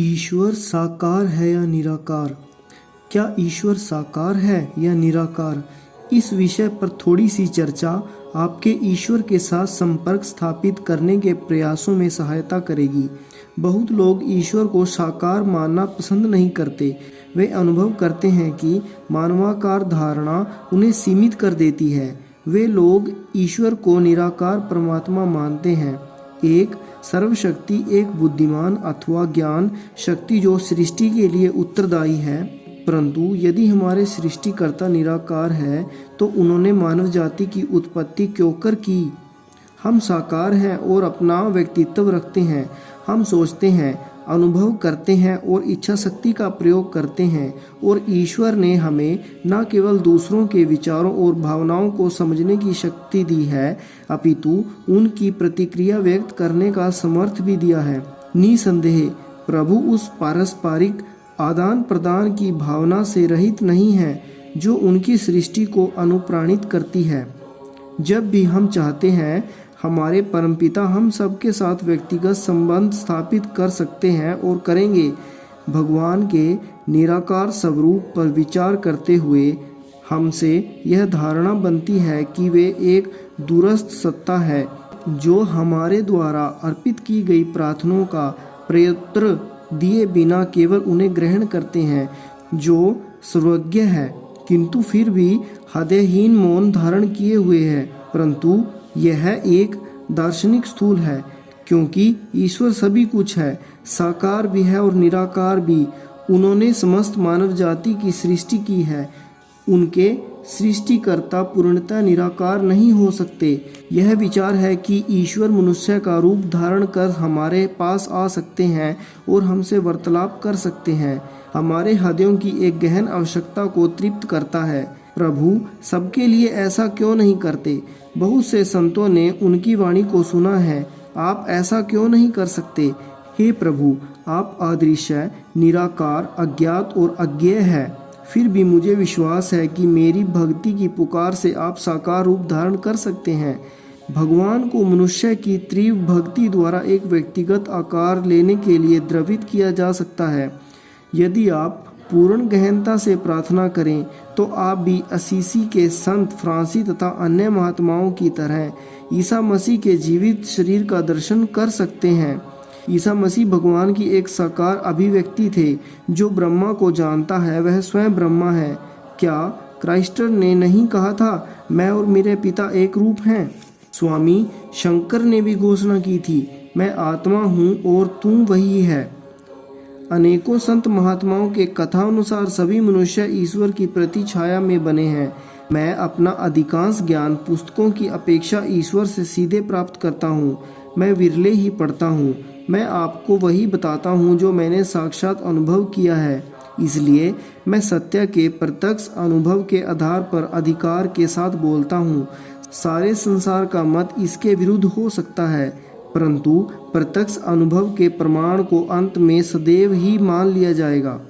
ईश्वर साकार है या निराकार? क्या ईश्वर साकार है या निराकार? इस विषय पर थोड़ी सी चर्चा आपके ईश्वर के साथ संपर्क स्थापित करने के प्रयासों में सहायता करेगी। बहुत लोग ईश्वर को साकार मानना पसंद नहीं करते। वे अनुभव करते हैं कि मानवाकार धारणा उन्हें सीमित कर देती है। वे लोग ईश्वर को निराकार परमात्मा मानते हैं, एक सर्वशक्ति, एक बुद्धिमान अथवा ज्ञान शक्ति जो सृष्टि के लिए उत्तरदायी है। परंतु यदि हमारे सृष्टिकर्ता निराकार है तो उन्होंने मानव जाति की उत्पत्ति क्यों कर की? हम साकार हैं और अपना व्यक्तित्व रखते हैं। हम सोचते हैं, अनुभव करते हैं और इच्छा शक्ति का प्रयोग करते हैं, और ईश्वर ने हमें न केवल दूसरों के विचारों और भावनाओं को समझने की शक्ति दी है, अपितु उनकी प्रतिक्रिया व्यक्त करने का समर्थ भी दिया है। निसंदेह प्रभु उस पारस्परिक आदान प्रदान की भावना से रहित नहीं है जो उनकी सृष्टि को अनुप्राणित करती है। जब भी हम चाहते हैं, हमारे परमपिता हम सबके साथ व्यक्तिगत संबंध स्थापित कर सकते हैं और करेंगे। भगवान के निराकार स्वरूप पर विचार करते हुए हमसे यह धारणा बनती है कि वे एक दूरस्थ सत्ता है जो हमारे द्वारा अर्पित की गई प्रार्थनाओं का प्रत्युत्तर दिए बिना केवल उन्हें ग्रहण करते हैं, जो सर्वज्ञ है किंतु फिर भी हृदयहीन मौन धारण किए हुए है। परंतु यह एक दार्शनिक स्थूल है, क्योंकि ईश्वर सभी कुछ है, साकार भी है और निराकार भी। उन्होंने समस्त मानव जाति की सृष्टि की है। उनके सृष्टिकर्ता पूर्णतः निराकार नहीं हो सकते। यह विचार है कि ईश्वर मनुष्य का रूप धारण कर हमारे पास आ सकते हैं और हमसे वार्तालाप कर सकते हैं, हमारे हृदयों की एक गहन आवश्यकता को तृप्त करता है। प्रभु सबके लिए ऐसा क्यों नहीं करते? बहुत से संतों ने उनकी वाणी को सुना है। आप ऐसा क्यों नहीं कर सकते? हे प्रभु, आप अदृश्य, निराकार, अज्ञात और अज्ञेय है। फिर भी मुझे विश्वास है कि मेरी भक्ति की पुकार से आप साकार रूप धारण कर सकते हैं। भगवान को मनुष्य की तीव्र भक्ति द्वारा एक व्यक्तिगत आकार लेने के लिए द्रवित किया जा सकता है। यदि आप पूर्ण गहनता से प्रार्थना करें तो आप भी असीसी के संत फ्रांसी तथा अन्य महात्माओं की तरह ईसा मसीह के जीवित शरीर का दर्शन कर सकते हैं। ईसा मसीह भगवान की एक साकार अभिव्यक्ति थे। जो ब्रह्मा को जानता है वह स्वयं ब्रह्मा है। क्या क्राइस्टर ने नहीं कहा था, मैं और मेरे पिता एक रूप हैं? स्वामी शंकर ने भी घोषणा की थी, मैं आत्मा हूँ और तू वही है। अनेकों संत महात्माओं के कथानुसार सभी मनुष्य ईश्वर की प्रतिछाया में बने हैं। मैं अपना अधिकांश ज्ञान पुस्तकों की अपेक्षा ईश्वर से सीधे प्राप्त करता हूँ। मैं विरले ही पढ़ता हूँ। मैं आपको वही बताता हूँ जो मैंने साक्षात अनुभव किया है। इसलिए मैं सत्य के प्रत्यक्ष अनुभव के आधार पर अधिकार के साथ बोलता हूँ। सारे संसार का मत इसके विरुद्ध हो सकता है, परंतु प्रत्यक्ष अनुभव के प्रमाण को अंत में सदैव ही मान लिया जाएगा।